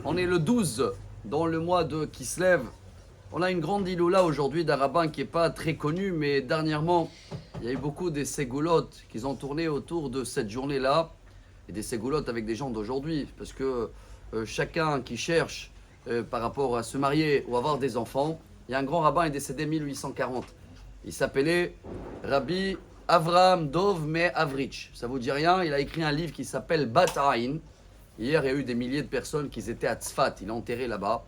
On est le 12 dans le mois de Kislev. On a une grande iloula aujourd'hui d'un rabbin qui n'est pas très connu, mais dernièrement, il y a eu beaucoup des ségoulottes qui ont tourné autour de cette journée-là, et des ségoulottes avec des gens d'aujourd'hui, parce que chacun qui cherche par rapport à se marier ou avoir des enfants, il y a un grand rabbin, il est décédé en 1840. Il s'appelait Rabbi Avraham Dov Me Avrich. Ça vous dit rien? Il a écrit un livre qui s'appelle Bat Ain. Hier, il y a eu des milliers de personnes qui étaient à Tzfat. Il est enterré là-bas.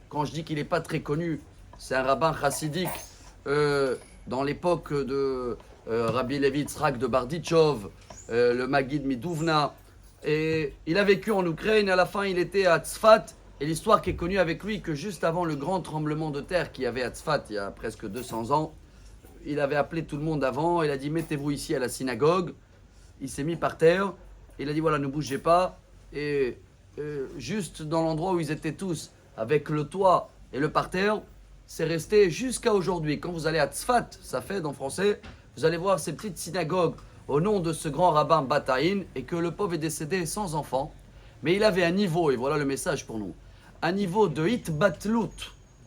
Quand je dis qu'il n'est pas très connu, c'est un rabbin chassidique dans l'époque de Rabbi Levi Tzrak de Barditchov, le Maguid Midouvna. Et il a vécu en Ukraine. À la fin, il était à Tzfat. Et l'histoire qui est connue avec lui, que juste avant le grand tremblement de terre qu'il y avait à Tzfat, il y a presque 200 ans, il avait appelé tout le monde avant. Il a dit, mettez-vous ici à la synagogue. Il s'est mis par terre. Il a dit, voilà, ne bougez pas. Et juste dans l'endroit où ils étaient tous, avec le toit et le parterre, c'est resté jusqu'à aujourd'hui. Quand vous allez à Tzfat, ça fait en français, vous allez voir ces petites synagogues au nom de ce grand rabbin Bataïn, et que le pauvre est décédé sans enfant. Mais il avait un niveau, et voilà le message pour nous, un niveau de hitbatlout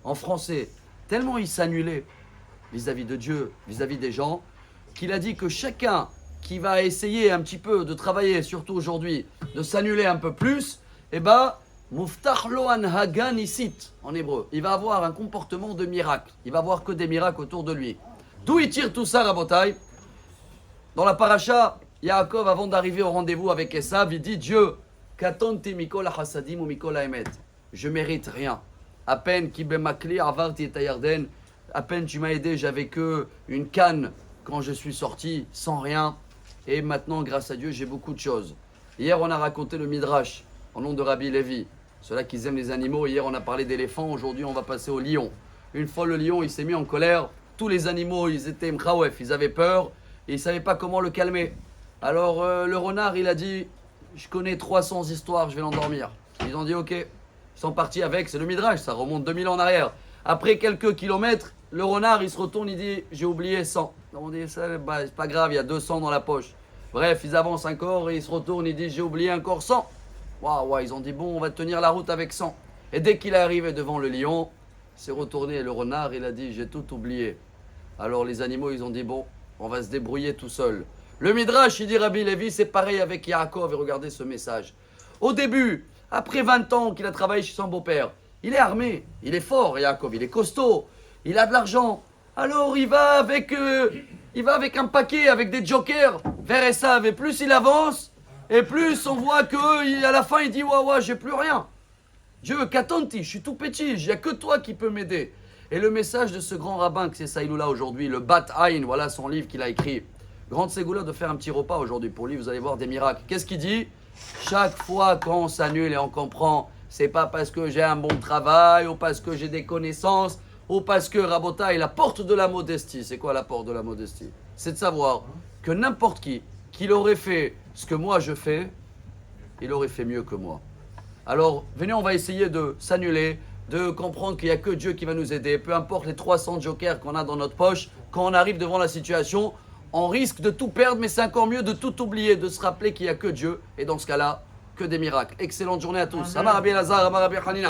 en français, tellement il s'annulait vis-à-vis de Dieu, vis-à-vis des gens, qu'il a dit que chacun qui va essayer un petit peu de travailler, surtout aujourd'hui, de s'annuler un peu plus, eh ben, Muftach lo anhagan isit, en hébreu. Il va avoir un comportement de miracle. Il va avoir que des miracles autour de lui. D'où il tire tout ça, Rabotai? Dans la paracha, Yaakov, avant d'arriver au rendez-vous avec Esav, il dit, Dieu, katonti mikol hasadim ou mikol haemet. Je mérite rien. À peine ki bemakli avarti et ayarden. À peine tu m'as aidé, j'avais que une canne quand je suis sorti, sans rien. Et maintenant, grâce à Dieu, j'ai beaucoup de choses. Hier, on a raconté le Midrash, en nom de Rabbi Levi. Ceux-là qui aiment les animaux, hier, on a parlé d'éléphants. Aujourd'hui, on va passer au lion. Une fois, le lion, il s'est mis en colère. Tous les animaux, ils étaient mchawef, ils avaient peur. Et ils ne savaient pas comment le calmer. Alors, le renard, il a dit, je connais 300 histoires, je vais l'endormir. Ils ont dit, ok. Ils sont partis avec, c'est le Midrash, ça remonte 2000 ans en arrière. Après quelques kilomètres, le renard, il se retourne, il dit, j'ai oublié 100. On dit, bah, c'est pas grave, il y a 200 dans la poche. Bref, ils avancent encore et ils se retournent, ils disent, j'ai oublié encore 100. Waouh, ils ont dit, bon, on va tenir la route avec 100. Et dès qu'il est arrivé devant le lion, il s'est retourné, le renard, il a dit, j'ai tout oublié. Alors les animaux, ils ont dit, bon, on va se débrouiller tout seul. Le Midrash, il dit, Rabbi Levi, c'est pareil avec Yaakov, et regardez ce message. Au début, après 20 ans qu'il a travaillé chez son beau-père, il est armé, il est fort, Yaakov, il est costaud, il a de l'argent. Alors il va avec un paquet, avec des jokers vers Esav. Et plus il avance, et plus on voit qu'à la fin il dit, ouais, j'ai plus rien. Dieu, katonti, je suis tout petit, il n'y a que toi qui peux m'aider. Et le message de ce grand rabbin, que c'est Saïloula aujourd'hui, le Bat Ain, voilà son livre qu'il a écrit. Grande Ségoula de faire un petit repas aujourd'hui pour lui, vous allez voir des miracles. Qu'est-ce qu'il dit? Chaque fois qu'on s'annule et on comprend, c'est pas parce que j'ai un bon travail, ou parce que j'ai des connaissances, ou parce que Rabotai, la porte de la modestie. C'est quoi la porte de la modestie? C'est de savoir que n'importe qui aurait fait ce que moi je fais, il aurait fait mieux que moi. Alors, venez, on va essayer de s'annuler, de comprendre qu'il n'y a que Dieu qui va nous aider. Peu importe les 300 jokers qu'on a dans notre poche, quand on arrive devant la situation, on risque de tout perdre, mais c'est encore mieux de tout oublier, de se rappeler qu'il n'y a que Dieu. Et dans ce cas-là, que des miracles. Excellente journée à tous. Amar Rabbi Elazar, Amar Rabbi Hanina.